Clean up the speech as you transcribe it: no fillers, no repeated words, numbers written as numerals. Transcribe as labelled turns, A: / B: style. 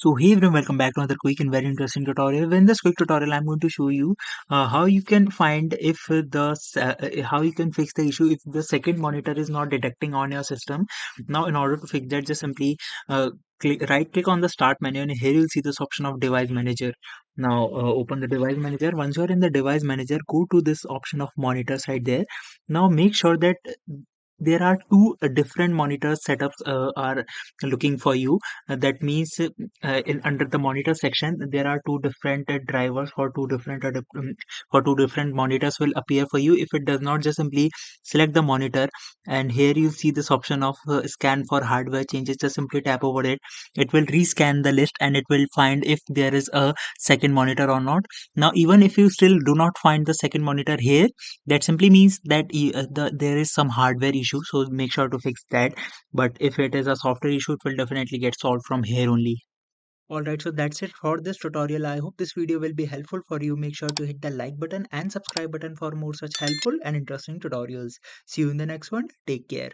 A: So hey everyone, welcome back to another quick and very interesting tutorial. In this quick tutorial, I'm going to show you how you can find if how you can fix the issue if the second monitor is not detecting on your system. Now, in order to fix that, just simply right click on the start menu, and here you'll see this option of device manager. Now, open the device manager. Once you're in the device manager, go to this option of monitors right there. Now, make sure that there are two different monitor setups are looking for you. That means in under the monitor section there are two different drivers for two different monitors will appear for you. If it does not, just simply select the monitor, and here you see this option of scan for hardware changes. Just simply tap over it. It will rescan the list and it will find if there is a second monitor or not. Now, even if you still do not find the second monitor here, that simply means that there is some hardware issue, so make sure to fix that. But if it is a software issue, it will definitely get solved from here only. Alright, so that's it for this tutorial. I hope this video will be helpful for you. Make sure to hit the like button and subscribe button for more such helpful and interesting tutorials. See you in the next one. Take care.